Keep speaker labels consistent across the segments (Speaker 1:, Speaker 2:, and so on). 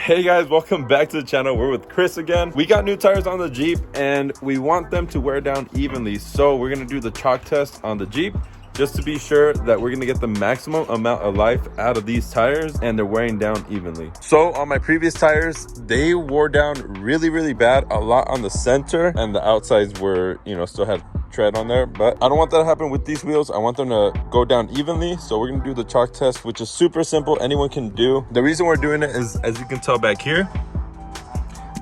Speaker 1: Hey guys, welcome back to the channel. We're with Chris again. We got new tires on the Jeep and we want them to wear down evenly. So we're gonna do the chalk test on the Jeep just to be sure that we're gonna get the maximum amount of life out of these tires and they're wearing down evenly. So on my previous tires, they wore down really bad, a lot on the center, and the outsides were, still had tread on there, but I don't want that to happen with these wheels. I want them to go down evenly. So we're gonna do the chalk test, which is super simple, anyone can do. The reason we're doing it is, as you can tell back here,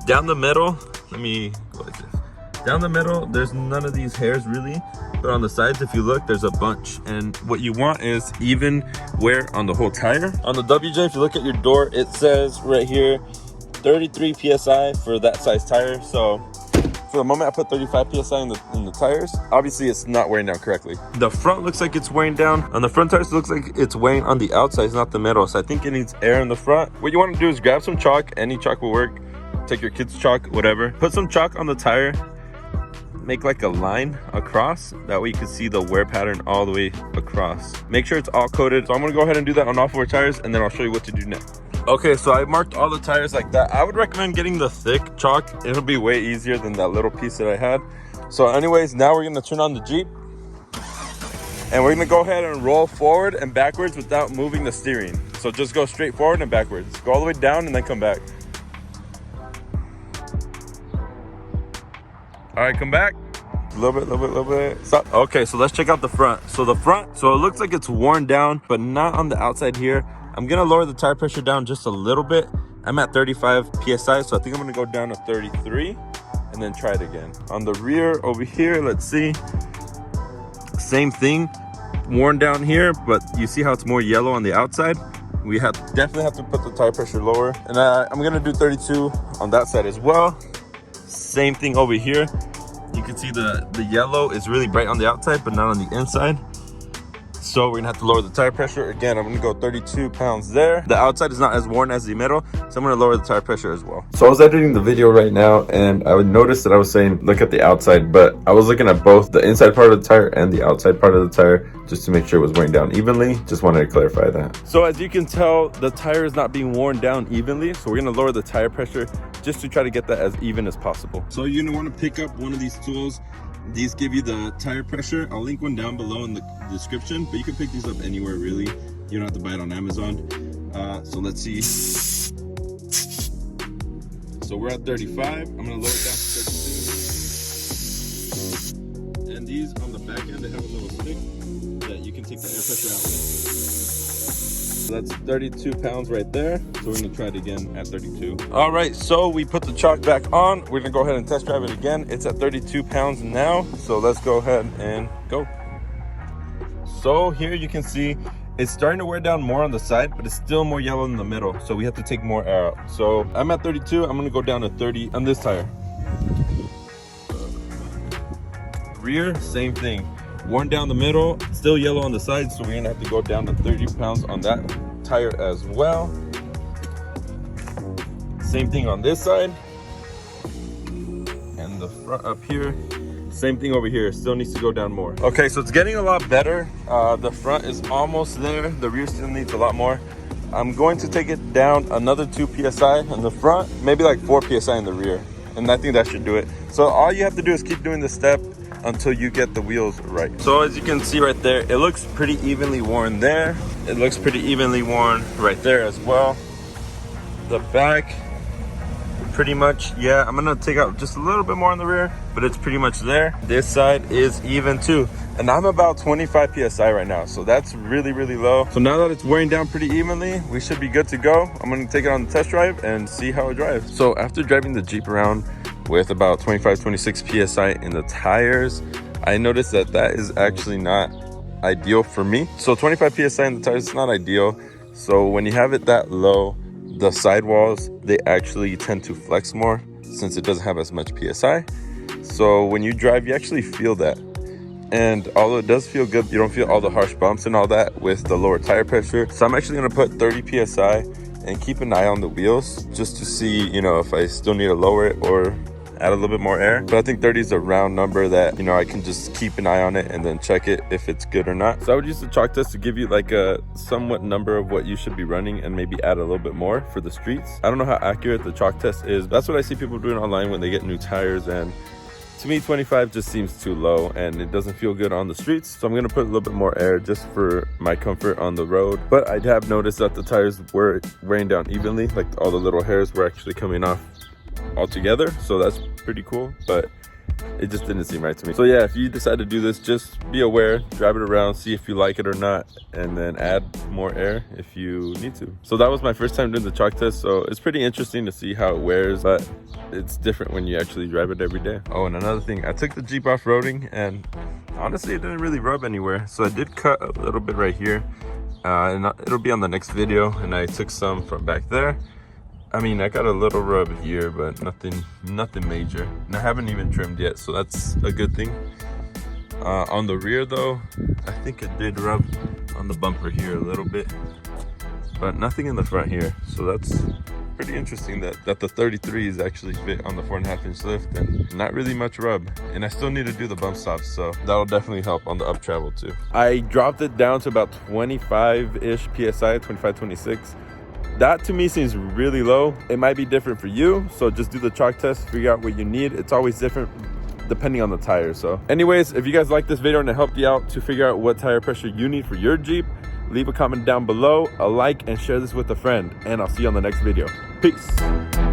Speaker 1: down the middle, let me go like this. Down the middle, there's none of these hairs really, but on the sides, if you look, there's a bunch. And what you want is even wear on the whole tire. On the WJ, if you look at your door, it says right here 33 psi for that size tire. So for the moment, I put 35 psi in the tires. Obviously, it's not wearing down correctly. The front looks like it's wearing down. On the front tires, it looks like it's weighing on the outside, not the middle. So I think it needs air in the front. What you want to do is grab some chalk. Any chalk will work. Take your kids' chalk, whatever. Put some chalk on the tire. Make like a line across. That way you can see the wear pattern all the way across. Make sure it's all coated. So I'm going to go ahead and do that on all four tires, and then I'll show you what to do next. Okay, so I marked all the tires like that. I would recommend getting the thick chalk. It'll be way easier than that little piece that I had. So anyways, now we're gonna turn on the Jeep and we're gonna go ahead and roll forward and backwards without moving the steering. So just go straight forward and backwards. Go all the way down and then come back. All right, come back. A little bit. Stop. Okay, so let's check out the front. So it looks like it's worn down, but not on the outside here. I'm gonna lower the tire pressure down just a little bit. I'm at 35 psi, so I think I'm gonna go down to 33 and then try it again. On the rear over here, let's see. Same thing, worn down here, but you see how it's more yellow on the outside? We definitely have to put the tire pressure lower. And I'm gonna do 32 on that side as well. Same thing over here. You can see the yellow is really bright on the outside, but not on the inside. So we're gonna have to lower the tire pressure. Again, I'm gonna go 32 pounds there. The outside is not as worn as the middle, so I'm gonna lower the tire pressure as well. So I was editing the video right now, and I would notice that I was saying, look at the outside, but I was looking at both the inside part of the tire and the outside part of the tire, just to make sure it was wearing down evenly. Just wanted to clarify that. So as you can tell, the tire is not being worn down evenly, so we're gonna lower the tire pressure just to try to get that as even as possible. So you're gonna wanna pick up one of these tools. These give you the tire pressure. I'll link one down below in the description, but you can pick these up anywhere really. You don't have to buy it on Amazon. So let's see. So we're at 35. I'm gonna lower it down to 32. And these on the back end, they have a little stick that you can take the air pressure out with. So that's 32 pounds right there. So we're gonna try it again at 32. All right, so we put the chalk back on. We're gonna go ahead and test drive it again. It's at 32 pounds now. So let's go ahead and go. So here you can see it's starting to wear down more on the side, but it's still more yellow in the middle. So we have to take more air out. So I'm at 32, I'm gonna go down to 30 on this tire. Rear, same thing. Worn down the middle, still yellow on the side, so we're gonna have to go down to 30 pounds on that tire as well. Same thing on this side. And the front up here, same thing over here, still needs to go down more. Okay, so it's getting a lot better. The front is almost there, the rear still needs a lot more. I'm going to take it down another 2 psi on the front, maybe like 4 psi in the rear, and I think that should do it. So all you have to do is keep doing this step until you get the wheels right. So as you can see right there, it looks pretty evenly worn there. It looks pretty evenly worn right there as well. The back, pretty much, yeah, I'm gonna take out just a little bit more on the rear, but it's pretty much there. This side is even too. And I'm about 25 psi right now, so that's really low. So now that it's wearing down pretty evenly, we should be good to go. I'm gonna take it on the test drive and see how it drives. So after driving the Jeep around with about 25-26 psi in the tires, I noticed that is actually not ideal for me. So 25 psi in the tires is not ideal. So when you have it that low, the sidewalls, they actually tend to flex more since it doesn't have as much psi. So when you drive, you actually feel that. And although it does feel good, you don't feel all the harsh bumps and all that with the lower tire pressure. So I'm actually gonna put 30 psi and keep an eye on the wheels just to see, if I still need to lower it or add a little bit more air. But I think 30 is a round number that, you know, I can just keep an eye on it and then check it if it's good or not. So I would use the chalk test to give you like a somewhat number of what you should be running and maybe add a little bit more for the streets. I don't know how accurate the chalk test is. That's what I see people doing online when they get new tires, and to me 25 just seems too low and it doesn't feel good on the streets. So I'm going to put a little bit more air just for my comfort on the road. But I have noticed that the tires were wearing down evenly, like all the little hairs were actually coming off all together, so that's pretty cool, but it just didn't seem right to me. So yeah, if you decide to do this, just be aware, drive it around, see if you like it or not, and then add more air if you need to. So that was my first time doing the chalk test, so it's pretty interesting to see how it wears, but it's different when you actually drive it every day. Oh, and another thing, I took the Jeep off-roading and honestly it didn't really rub anywhere. So I did cut a little bit right here, and it'll be on the next video, and I took some from back there. I mean, I got a little rub here, but nothing major. And I haven't even trimmed yet, so that's a good thing. On the rear though, I think it did rub on the bumper here a little bit, but nothing in the front here. So that's pretty interesting that the 33s actually fit on the 4.5-inch lift and not really much rub. And I still need to do the bump stops, so that'll definitely help on the up travel too. I dropped it down to about 25-ish PSI, 25, 26. That to me seems really low. It might be different for you, so just do the chalk test, figure out what you need. It's always different depending on the tire. So anyways, if you guys like this video and it helped you out to figure out what tire pressure you need for your Jeep, leave a comment down below, a like, and share this with a friend, and I'll see you on the next video. Peace.